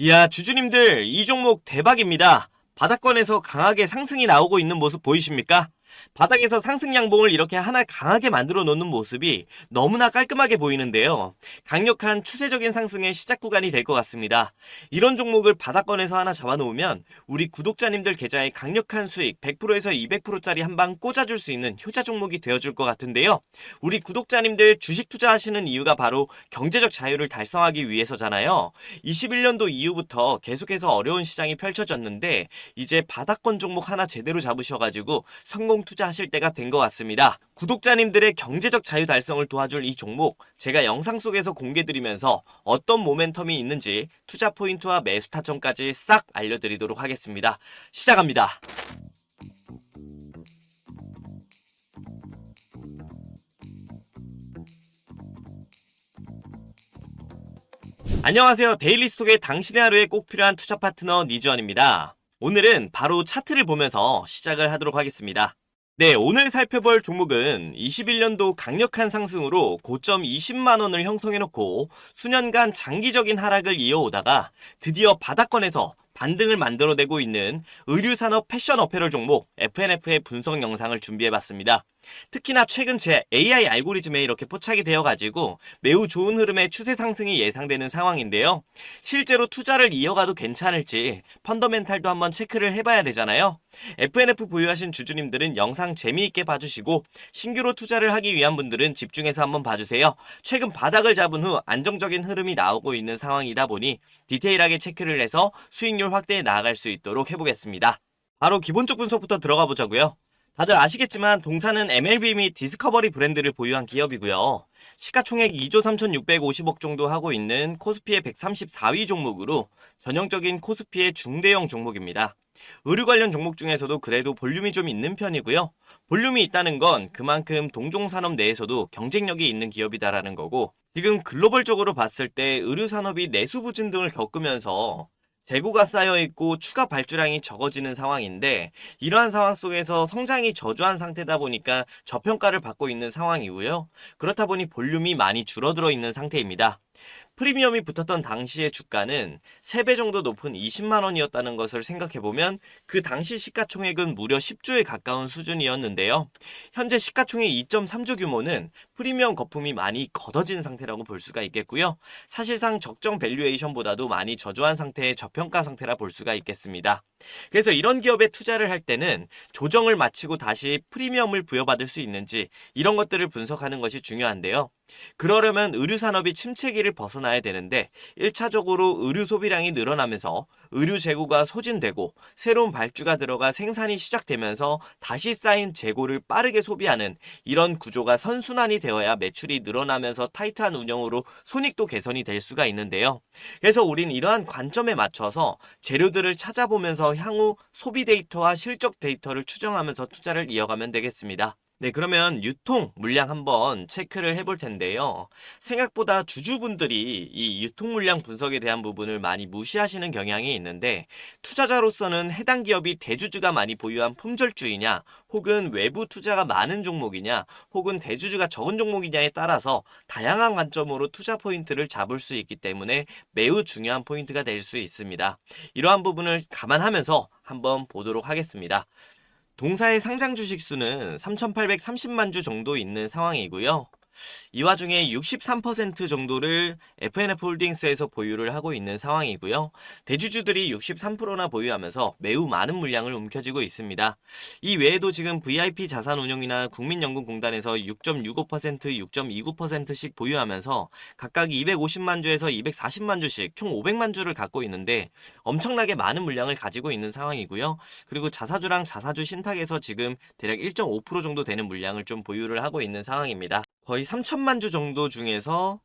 이야, 주주님들, 이 종목 대박입니다. 바닥권에서 강하게 상승이 나오고 있는 모습 보이십니까? 바닥에서 상승 양봉을 이렇게 하나 강하게 만들어 놓는 모습이 너무나 깔끔하게 보이는데요. 강력한 추세적인 상승의 시작 구간이 될 것 같습니다. 이런 종목을 바닥권에서 하나 잡아놓으면 우리 구독자님들 계좌에 강력한 수익 100%에서 200%짜리 한 방 꽂아줄 수 있는 효자 종목이 되어줄 것 같은데요. 우리 구독자님들 주식 투자하시는 이유가 바로 경제적 자유를 달성하기 위해서잖아요. 21년도 이후부터 계속해서 어려운 시장이 펼쳐졌는데 이제 바닥권 종목 하나 제대로 잡으셔가지고 성공 투자하실 때가 된 것 같습니다. 구독자님들의 경제적 자유 달성을 도와줄 이 종목 제가 영상 속에서 공개드리면서 어떤 모멘텀이 있는지 투자 포인트와 매수 타점까지 싹 알려드리도록 하겠습니다. 시작합니다. 안녕하세요. 데일리스톡의 당신의 하루에 꼭 필요한 투자 파트너 니주원입니다. 오늘은 바로 차트를 보면서 시작을 하도록 하겠습니다. 네, 오늘 살펴볼 종목은 21년도 강력한 상승으로 고점 20만원을 형성해놓고 수년간 장기적인 하락을 이어오다가 드디어 바닥권에서 반등을 만들어내고 있는 의류산업 패션 어페럴 종목 FNF의 분석 영상을 준비해봤습니다. 특히나 최근 제 AI 알고리즘에 이렇게 포착이 되어가지고 매우 좋은 흐름의 추세 상승이 예상되는 상황인데요. 실제로 투자를 이어가도 괜찮을지 펀더멘탈도 한번 체크를 해봐야 되잖아요. FNF 보유하신 주주님들은 영상 재미있게 봐주시고 신규로 투자를 하기 위한 분들은 집중해서 한번 봐주세요. 최근 바닥을 잡은 후 안정적인 흐름이 나오고 있는 상황이다 보니 디테일하게 체크를 해서 수익률 확대에 나아갈 수 있도록 해보겠습니다. 바로 기본적 분석부터 들어가 보자고요. 다들 아시겠지만 동사는 MLB 및 디스커버리 브랜드를 보유한 기업이고요. 시가총액 2조 3,650억 정도 하고 있는 코스피의 134위 종목으로 전형적인 코스피의 중대형 종목입니다. 의류 관련 종목 중에서도 그래도 볼륨이 좀 있는 편이고요. 볼륨이 있다는 건 그만큼 동종 산업 내에서도 경쟁력이 있는 기업이다라는 거고, 지금 글로벌적으로 봤을 때 의류 산업이 내수 부진 등을 겪으면서 재고가 쌓여있고 추가 발주량이 적어지는 상황인데, 이러한 상황 속에서 성장이 저조한 상태다 보니까 저평가를 받고 있는 상황이고요. 그렇다 보니 볼륨이 많이 줄어들어 있는 상태입니다. 프리미엄이 붙었던 당시의 주가는 3배 정도 높은 20만원이었다는 것을 생각해보면 그 당시 시가총액은 무려 10조에 가까운 수준이었는데요. 현재 시가총액 2.3조 규모는 프리미엄 거품이 많이 걷어진 상태라고 볼 수가 있겠고요. 사실상 적정 밸류에이션보다도 많이 저조한 상태의 저평가 상태라 볼 수가 있겠습니다. 그래서 이런 기업에 투자를 할 때는 조정을 마치고 다시 프리미엄을 부여받을 수 있는지 이런 것들을 분석하는 것이 중요한데요. 그러려면 의류 산업이 침체기를 벗어나야 되는데 1차적으로 의류 소비량이 늘어나면서 의류 재고가 소진되고 새로운 발주가 들어가 생산이 시작되면서 다시 쌓인 재고를 빠르게 소비하는 이런 구조가 선순환이 되어야 매출이 늘어나면서 타이트한 운영으로 손익도 개선이 될 수가 있는데요. 그래서 우린 이러한 관점에 맞춰서 재료들을 찾아보면서 향후 소비 데이터와 실적 데이터를 추정하면서 투자를 이어가면 되겠습니다. 네, 그러면 유통 물량 한번 체크를 해볼 텐데요. 생각보다 주주분들이 이 유통 물량 분석에 대한 부분을 많이 무시하시는 경향이 있는데, 투자자로서는 해당 기업이 대주주가 많이 보유한 품절주이냐, 혹은 외부 투자가 많은 종목이냐, 혹은 대주주가 적은 종목이냐에 따라서 다양한 관점으로 투자 포인트를 잡을 수 있기 때문에 매우 중요한 포인트가 될 수 있습니다. 이러한 부분을 감안하면서 한번 보도록 하겠습니다. 동사의 상장 주식 수는 3,830만 주 정도 있는 상황이고요. 이 와중에 63% 정도를 FNF 홀딩스에서 보유를 하고 있는 상황이고요. 대주주들이 63%나 보유하면서 매우 많은 물량을 움켜쥐고 있습니다. 이 외에도 지금 VIP 자산운용이나 국민연금공단에서 6.65%, 6.29%씩 보유하면서 각각 250만 주에서 240만 주씩 총 500만 주를 갖고 있는데 엄청나게 많은 물량을 가지고 있는 상황이고요. 그리고 자사주랑 자사주 신탁에서 지금 대략 1.5% 정도 되는 물량을 좀 보유를 하고 있는 상황입니다. 거의 3천만 주 정도 중에서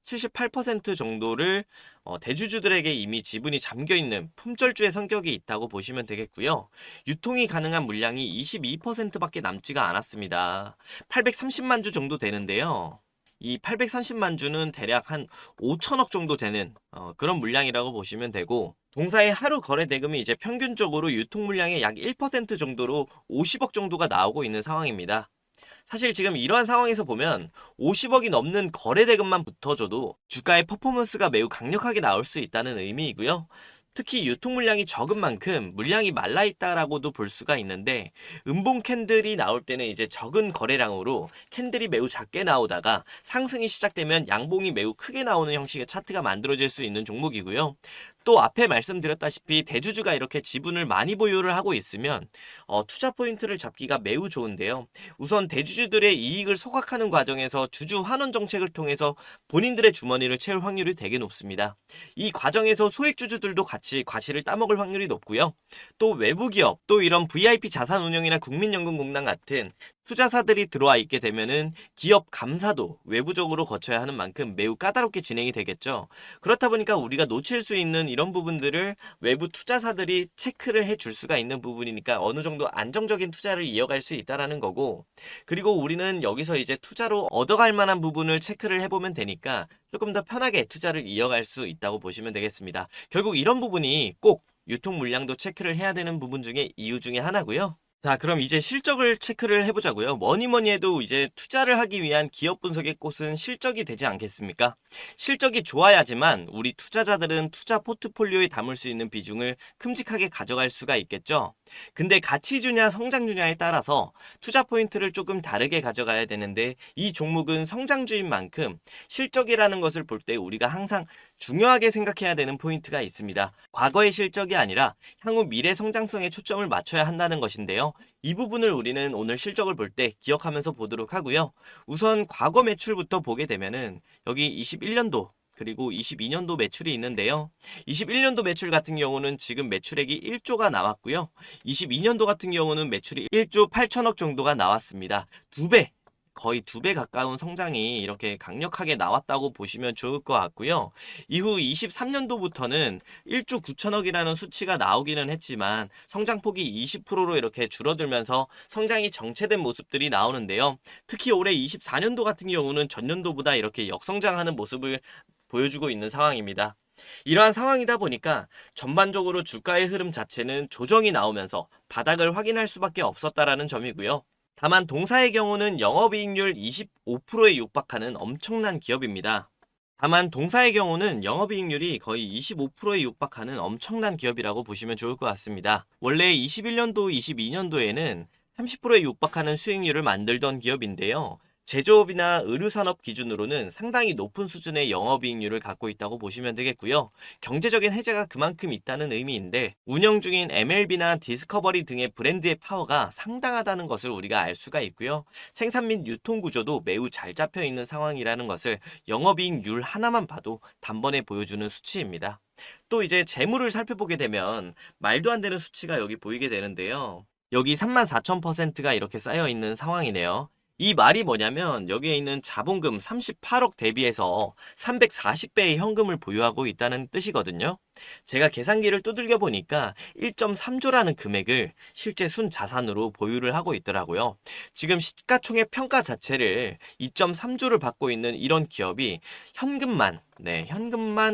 78% 정도를 대주주들에게 이미 지분이 잠겨있는 품절주의 성격이 있다고 보시면 되겠고요. 유통이 가능한 물량이 22%밖에 남지가 않았습니다. 830만 주 정도 되는데요. 이 830만 주는 대략 한 5천억 정도 되는 그런 물량이라고 보시면 되고, 동사의 하루 거래 대금이 이제 평균적으로 유통 물량의 약 1% 정도로 50억 정도가 나오고 있는 상황입니다. 사실 지금 이러한 상황에서 보면 50억이 넘는 거래대금만 붙어줘도 주가의 퍼포먼스가 매우 강력하게 나올 수 있다는 의미이고요. 특히 유통 물량이 적은 만큼 물량이 말라 있다라고도 볼 수가 있는데, 음봉 캔들이 나올 때는 이제 적은 거래량으로 캔들이 매우 작게 나오다가 상승이 시작되면 양봉이 매우 크게 나오는 형식의 차트가 만들어질 수 있는 종목이고요. 또 앞에 말씀드렸다시피 대주주가 이렇게 지분을 많이 보유를 하고 있으면 투자 포인트를 잡기가 매우 좋은데요. 우선 대주주들의 이익을 소각하는 과정에서 주주 환원 정책을 통해서 본인들의 주머니를 채울 확률이 되게 높습니다. 이 과정에서 소액주주들도 같이 과실을 따먹을 확률이 높고요. 또 외부 기업, 또 이런 VIP 자산운용이나 국민연금공단 같은 투자사들이 들어와 있게 되면은 기업 감사도 외부적으로 거쳐야 하는 만큼 매우 까다롭게 진행이 되겠죠. 그렇다 보니까 우리가 놓칠 수 있는 이런 부분들을 외부 투자사들이 체크를 해줄 수가 있는 부분이니까 어느 정도 안정적인 투자를 이어갈 수 있다라는 거고, 그리고 우리는 여기서 이제 투자로 얻어갈 만한 부분을 체크를 해보면 되니까 조금 더 편하게 투자를 이어갈 수 있다고 보시면 되겠습니다. 결국 이런 부분이 꼭 유통 물량도 체크를 해야 되는 부분 중에 이유 중에 하나고요. 자, 그럼 이제 실적을 체크를 해보자고요. 뭐니 해도 이제 투자를 하기 위한 기업 분석의 꽃은 실적이 되지 않겠습니까? 실적이 좋아야지만 우리 투자자들은 투자 포트폴리오에 담을 수 있는 비중을 큼직하게 가져갈 수가 있겠죠. 근데 가치주냐 성장주냐에 따라서 투자 포인트를 조금 다르게 가져가야 되는데, 이 종목은 성장주인 만큼 실적이라는 것을 볼 때 우리가 항상 중요하게 생각해야 되는 포인트가 있습니다. 과거의 실적이 아니라 향후 미래 성장성에 초점을 맞춰야 한다는 것인데요. 이 부분을 우리는 오늘 실적을 볼 때 기억하면서 보도록 하고요. 우선 과거 매출부터 보게 되면은 여기 21년도 그리고 22년도 매출이 있는데요. 21년도 매출 같은 경우는 지금 매출액이 1조가 나왔고요. 22년도 같은 경우는 매출이 1조 8천억 정도가 나왔습니다. 거의 2배 가까운 성장이 이렇게 강력하게 나왔다고 보시면 좋을 것 같고요. 이후 23년도부터는 1조 9천억이라는 수치가 나오기는 했지만 성장폭이 20%로 이렇게 줄어들면서 성장이 정체된 모습들이 나오는데요. 특히 올해 24년도 같은 경우는 전년도보다 이렇게 역성장하는 모습을 보여주고 있는 상황입니다. 이러한 상황이다 보니까 전반적으로 주가의 흐름 자체는 조정이 나오면서 바닥을 확인할 수밖에 없었다라는 점이고요. 다만 동사의 경우는 영업이익률 25%에 육박하는 엄청난 기업입니다. 다만 동사의 경우는 영업이익률이 거의 25%에 육박하는 엄청난 기업이라고 보시면 좋을 것 같습니다. 원래 21년도, 22년도에는 30%에 육박하는 수익률을 만들던 기업인데요. 제조업이나 의류산업 기준으로는 상당히 높은 수준의 영업이익률을 갖고 있다고 보시면 되겠고요. 경제적인 해자가 그만큼 있다는 의미인데, 운영 중인 MLB나 디스커버리 등의 브랜드의 파워가 상당하다는 것을 우리가 알 수가 있고요. 생산 및 유통 구조도 매우 잘 잡혀 있는 상황이라는 것을 영업이익률 하나만 봐도 단번에 보여주는 수치입니다. 또 이제 재물을 살펴보게 되면 말도 안 되는 수치가 여기 보이게 되는데요. 여기 34,000%가 이렇게 쌓여 있는 상황이네요. 이 말이 뭐냐면 여기에 있는 자본금 38억 대비해서 340배의 현금을 보유하고 있다는 뜻이거든요. 제가 계산기를 두들겨 보니까 1.3조라는 금액을 실제 순자산으로 보유를 하고 있더라고요. 지금 시가총액 평가 자체를 2.3조를 받고 있는 이런 기업이 현금만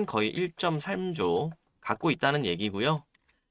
거의 1.3조 갖고 있다는 얘기고요.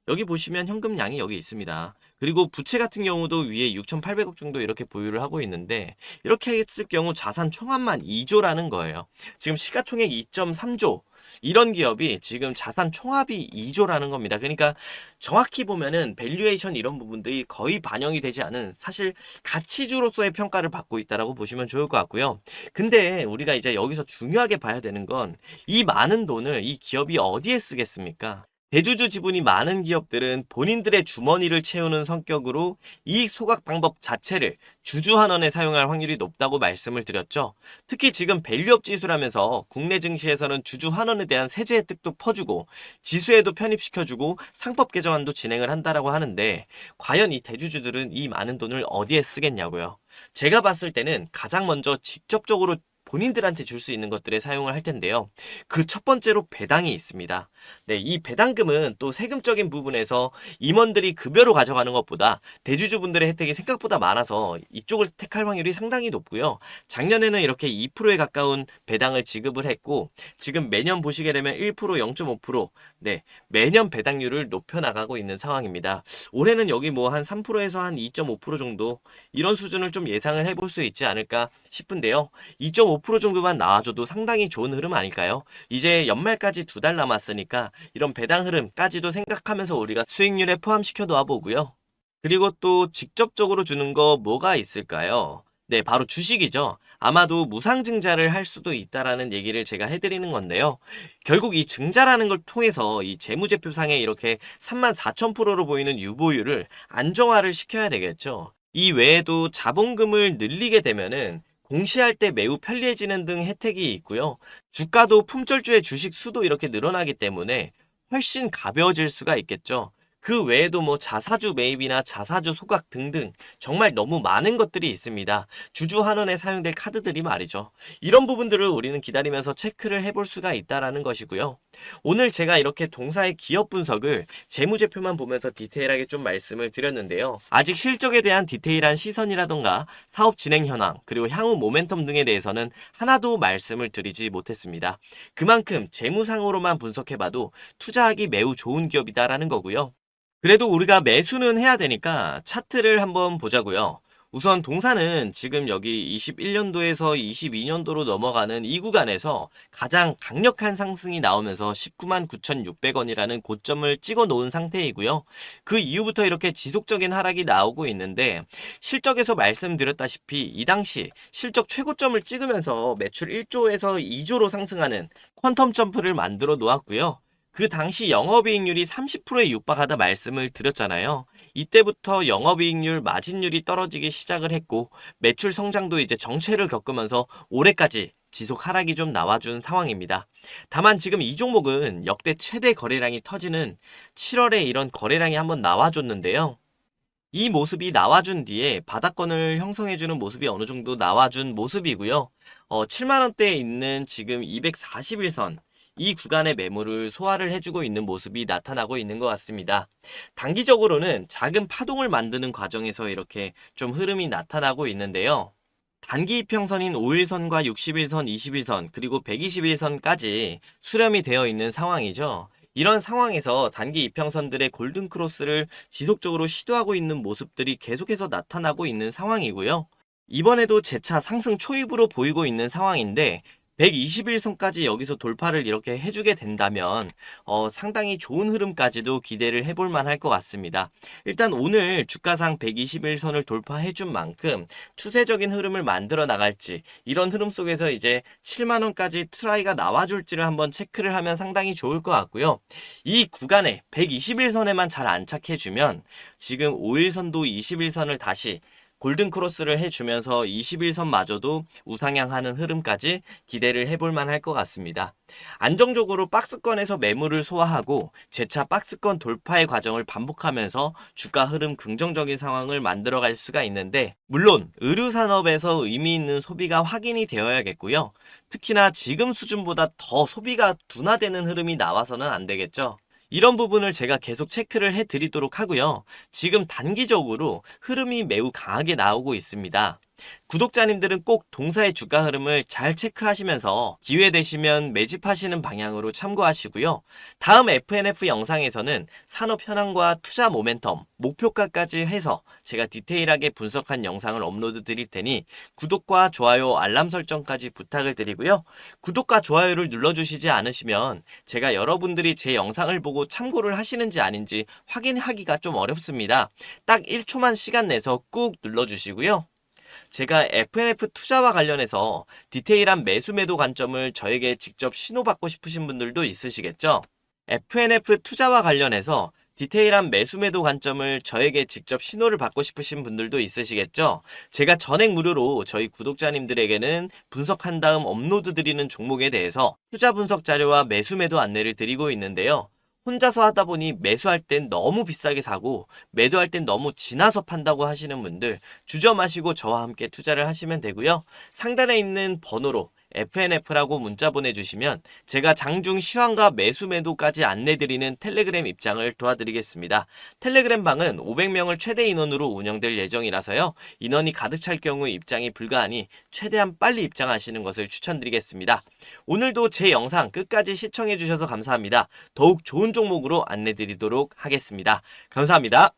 여기 보시면 현금량이 여기 있습니다. 그리고 부채 같은 경우도 위에 6,800억 정도 이렇게 보유를 하고 있는데, 이렇게 했을 경우 자산 총합만 2조라는 거예요. 지금 시가총액 2.3조, 이런 기업이 지금 자산 총합이 2조라는 겁니다. 그러니까 정확히 보면은 밸류에이션 이런 부분들이 거의 반영이 되지 않은, 사실 가치주로서의 평가를 받고 있다라고 보시면 좋을 것 같고요. 근데 우리가 이제 여기서 중요하게 봐야 되는 건, 이 많은 돈을 이 기업이 어디에 쓰겠습니까? 대주주 지분이 많은 기업들은 본인들의 주머니를 채우는 성격으로 이익 소각 방법 자체를 주주 환원에 사용할 확률이 높다고 말씀을 드렸죠. 특히 지금 밸류업 지수라면서 국내 증시에서는 주주 환원에 대한 세제 혜택도 퍼주고 지수에도 편입시켜주고 상법 개정안도 진행을 한다라고 하는데, 과연 이 대주주들은 이 많은 돈을 어디에 쓰겠냐고요. 제가 봤을 때는 가장 먼저 직접적으로 본인들한테 줄 수 있는 것들에 사용을 할 텐데요. 그 첫 번째로 배당이 있습니다. 네, 이 배당금은 또 세금적인 부분에서 임원들이 급여로 가져가는 것보다 대주주분들의 혜택이 생각보다 많아서 이쪽을 택할 확률이 상당히 높고요. 작년에는 이렇게 2%에 가까운 배당을 지급을 했고 지금 매년 보시게 되면 1%, 0.5%, 네, 매년 배당률을 높여나가고 있는 상황입니다. 올해는 여기 뭐 한 3%에서 한 2.5% 정도 이런 수준을 좀 예상을 해볼 수 있지 않을까 싶은데요. 2.5% 정도만 나와줘도 상당히 좋은 흐름 아닐까요? 이제 연말까지 2달 남았으니까 이런 배당 흐름까지도 생각하면서 우리가 수익률에 포함시켜 놓아 보고요. 그리고 또 직접적으로 주는 거 뭐가 있을까요? 네, 바로 주식이죠. 아마도 무상증자를 할 수도 있다라는 얘기를 제가 해드리는 건데요. 결국 이 증자라는 걸 통해서 이 재무제표상에 이렇게 34,000%로 보이는 유보율을 안정화를 시켜야 되겠죠. 이 외에도 자본금을 늘리게 되면은 공시할 때 매우 편리해지는 등 혜택이 있고요. 주가도 품절주의 주식 수도 이렇게 늘어나기 때문에 훨씬 가벼워질 수가 있겠죠. 그 외에도 뭐 자사주 매입이나 자사주 소각 등등 정말 너무 많은 것들이 있습니다. 주주 환원에 사용될 카드들이 말이죠. 이런 부분들을 우리는 기다리면서 체크를 해볼 수가 있다라는 것이고요. 오늘 제가 이렇게 동사의 기업 분석을 재무제표만 보면서 디테일하게 좀 말씀을 드렸는데요. 아직 실적에 대한 디테일한 시선이라던가 사업 진행 현황 그리고 향후 모멘텀 등에 대해서는 하나도 말씀을 드리지 못했습니다. 그만큼 재무상으로만 분석해봐도 투자하기 매우 좋은 기업이다라는 거고요. 그래도 우리가 매수는 해야 되니까 차트를 한번 보자고요. 우선 동사는 지금 여기 21년도에서 22년도로 넘어가는 이 구간에서 가장 강력한 상승이 나오면서 19만 9,600원이라는 고점을 찍어 놓은 상태이고요. 그 이후부터 이렇게 지속적인 하락이 나오고 있는데 실적에서 말씀드렸다시피 이 당시 실적 최고점을 찍으면서 매출 1조에서 2조로 상승하는 퀀텀 점프를 만들어 놓았고요. 그 당시 영업이익률이 30%에 육박하다 말씀을 드렸잖아요. 이때부터 영업이익률, 마진율이 떨어지기 시작을 했고 매출 성장도 이제 정체를 겪으면서 올해까지 지속 하락이 좀 나와준 상황입니다. 다만 지금 이 종목은 역대 최대 거래량이 터지는 7월에 이런 거래량이 한번 나와줬는데요. 이 모습이 나와준 뒤에 바닥권을 형성해주는 모습이 어느 정도 나와준 모습이고요. 7만원대에 있는 지금 241선 이 구간의 매물을 소화를 해주고 있는 모습이 나타나고 있는 것 같습니다. 단기적으로는 작은 파동을 만드는 과정에서 이렇게 좀 흐름이 나타나고 있는데요. 단기 이평선인 5일선과 60일선, 21선, 그리고 120일선까지 수렴이 되어 있는 상황이죠. 이런 상황에서 단기 이평선들의 골든크로스를 지속적으로 시도하고 있는 모습들이 계속해서 나타나고 있는 상황이고요. 이번에도 재차 상승 초입으로 보이고 있는 상황인데 121선까지 여기서 돌파를 이렇게 해주게 된다면 상당히 좋은 흐름까지도 기대를 해볼 만할 것 같습니다. 일단 오늘 주가상 121선을 돌파해준 만큼 추세적인 흐름을 만들어 나갈지 이런 흐름 속에서 이제 7만원까지 트라이가 나와줄지를 한번 체크를 하면 상당히 좋을 것 같고요. 이 구간에 121선에만 잘 안착해주면 지금 5일선도 21선을 다시 골든크로스를 해주면서 21선마저도 우상향하는 흐름까지 기대를 해볼 만할 것 같습니다. 안정적으로 박스권에서 매물을 소화하고 재차 박스권 돌파의 과정을 반복하면서 주가 흐름 긍정적인 상황을 만들어갈 수가 있는데 물론 의류산업에서 의미 있는 소비가 확인이 되어야겠고요. 특히나 지금 수준보다 더 소비가 둔화되는 흐름이 나와서는 안 되겠죠. 이런 부분을 제가 계속 체크를 해드리도록 하고요. 지금 단기적으로 흐름이 매우 강하게 나오고 있습니다. 구독자님들은 꼭 동사의 주가 흐름을 잘 체크하시면서 기회 되시면 매집하시는 방향으로 참고하시고요. 다음 FNF 영상에서는 산업 현황과 투자 모멘텀, 목표가까지 해서 제가 디테일하게 분석한 영상을 업로드 드릴 테니 구독과 좋아요, 알람 설정까지 부탁을 드리고요. 구독과 좋아요를 눌러주시지 않으시면 제가 여러분들이 제 영상을 보고 참고를 하시는지 아닌지 확인하기가 좀 어렵습니다. 딱 1초만 시간 내서 꾹 눌러주시고요. 제가 FNF 투자와 관련해서 디테일한 매수 매도 관점을 저에게 직접 신호받고 싶으신 분들도 있으시겠죠? FNF 투자와 관련해서 디테일한 매수 매도 관점을 저에게 직접 신호를 받고 싶으신 분들도 있으시겠죠? 제가 전액 무료로 저희 구독자님들에게는 분석한 다음 업로드 드리는 종목에 대해서 투자 분석 자료와 매수 매도 안내를 드리고 있는데요. 혼자서 하다 보니 매수할 땐 너무 비싸게 사고 매도할 땐 너무 지나서 판다고 하시는 분들 주저마시고 저와 함께 투자를 하시면 되고요. 상단에 있는 번호로 FNF라고 문자 보내주시면 제가 장중 시황과 매수 매도까지 안내드리는 텔레그램 입장을 도와드리겠습니다. 텔레그램 방은 500명을 최대 인원으로 운영될 예정이라서요. 인원이 가득 찰 경우 입장이 불가하니 최대한 빨리 입장하시는 것을 추천드리겠습니다. 오늘도 제 영상 끝까지 시청해주셔서 감사합니다. 더욱 좋은 종목으로 안내드리도록 하겠습니다. 감사합니다.